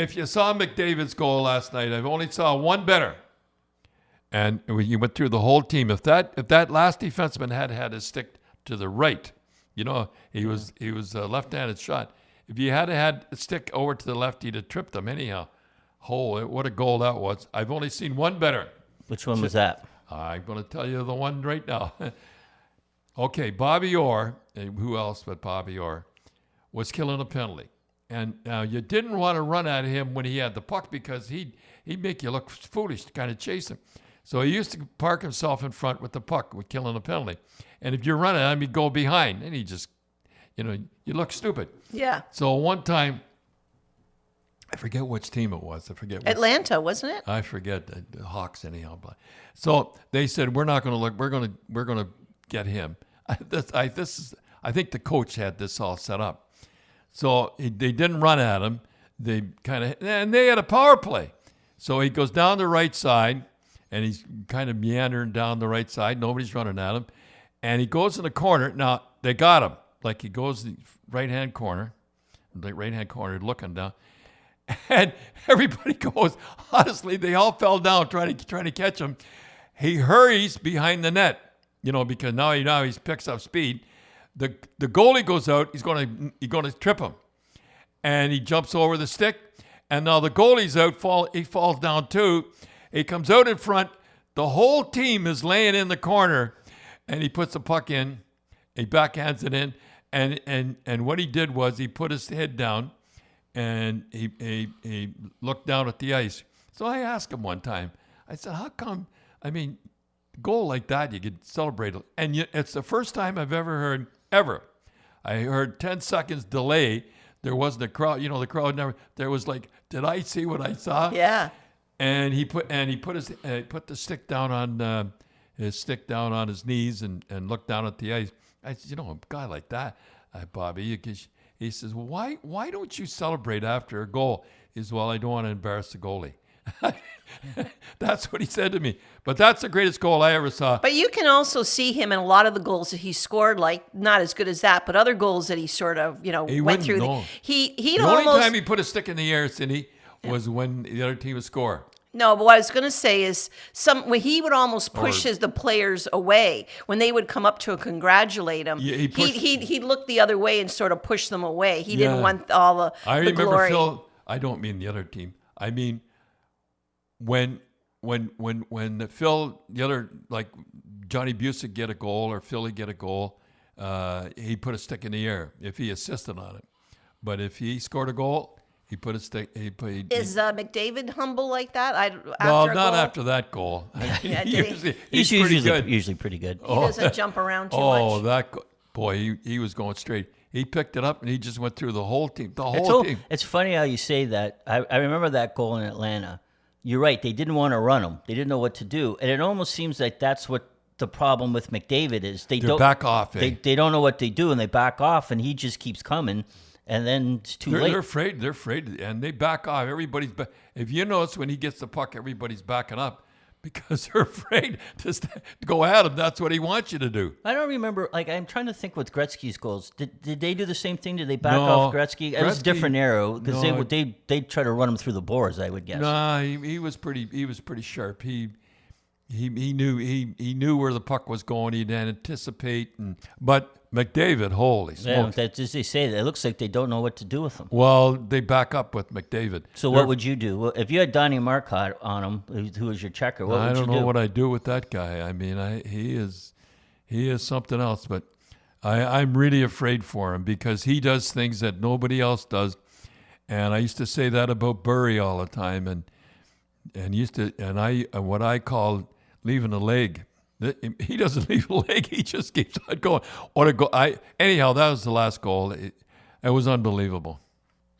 if you saw McDavid's goal last night, I've only saw one better. And you went through the whole team. If that last defenseman had his stick to the right, he was a left-handed shot. If you had a stick over to the left, he'd have tripped him anyhow. Oh, what a goal that was. I've only seen one better. Which one was that? I'm going to tell you the one right now. Okay, Bobby Orr, who else but Bobby Orr, was killing a penalty. And now you didn't want to run at him when he had the puck because he'd make you look foolish to kind of chase him. So he used to park himself in front with the puck with killing a penalty. And if you run at him, he'd go behind. And he just, you look stupid. Yeah. So one time, I forget which team it was. Atlanta, wasn't it? I forget. The Hawks anyhow. But so they said, we're not going to look. We're going to get him. I think the coach had this all set up. So they didn't run at him. And they had a power play. So he goes down the right side, and he's kind of meandering down the right side. Nobody's running at him. And he goes in the corner. Now, they got him. Like he goes the right-hand corner, looking down. And everybody goes, honestly, they all fell down trying to catch him. He hurries behind the net, because now he picks up speed. The goalie goes out. He's going to trip him, and he jumps over the stick. And now the goalie's out. He falls down too. He comes out in front. The whole team is laying in the corner, and he puts the puck in. He backhands it in, and what he did was he put his head down, and he looked down at the ice. So I asked him one time. I said, "How come? I mean, goal like that you could celebrate it, and it's the first time I've ever heard I heard 10 seconds delay. There wasn't a crowd. The crowd never. There was like, did I see what I saw? Yeah. And he put the stick down on his knees and looked down at the ice. I said, a guy like that, Bobby. He says, well, why don't you celebrate after a goal? He says, well, I don't want to embarrass the goalie. That's what he said to me. But that's the greatest goal I ever saw. But you can also see him in a lot of the goals that he scored, like not as good as that, but other goals that he sort of, went through. The only time he put a stick in the air, Cindy, was when the other team would score. No, but what I was going to say is when he would almost push the players away when they would come up to congratulate him. Yeah, he'd look the other way and sort of push them away. He didn't want all the I remember glory. Phil. I don't mean the other team. I mean when Phil, the other, like Johnny Busick get a goal or Philly get a goal, he put a stick in the air if he assisted on it. But if he scored a goal, he put a stick. Is McDavid humble like that? After that goal. He's usually pretty good. He doesn't jump around too much. Boy, he was going straight. He picked it up and he just went through the whole team. Team. It's funny how you say that. I remember that goal in Atlanta. You're right. They didn't want to run him. They didn't know what to do, and it almost seems like that's what the problem with McDavid is. They don't back off. They don't know what they do, and they back off, and he just keeps coming. And then it's too late. They're afraid, and they back off. Everybody's back. If you notice, when he gets the puck, everybody's backing up because they're afraid to go at him. That's what he wants you to do. I don't remember. I'm trying to think with Gretzky's goals. Did they do the same thing? Did they back off Gretzky? It was a different arrow because they try to run him through the boards, I would guess. No, he was pretty sharp. He knew where the puck was going. He'd anticipate, but McDavid, holy smokes! Yeah, as they say, it looks like they don't know what to do with him. Well, they back up with McDavid. So what would you do? Well, if you had Donnie Marcotte on him, who was your checker? What would you do? I don't know what I'd do with that guy. I mean, he is something else. But I'm really afraid for him because he does things that nobody else does. And I used to say that about Burry all the time, and what I call leaving a leg. He doesn't leave a leg. He just keeps on going. Anyhow, that was the last goal. It was unbelievable.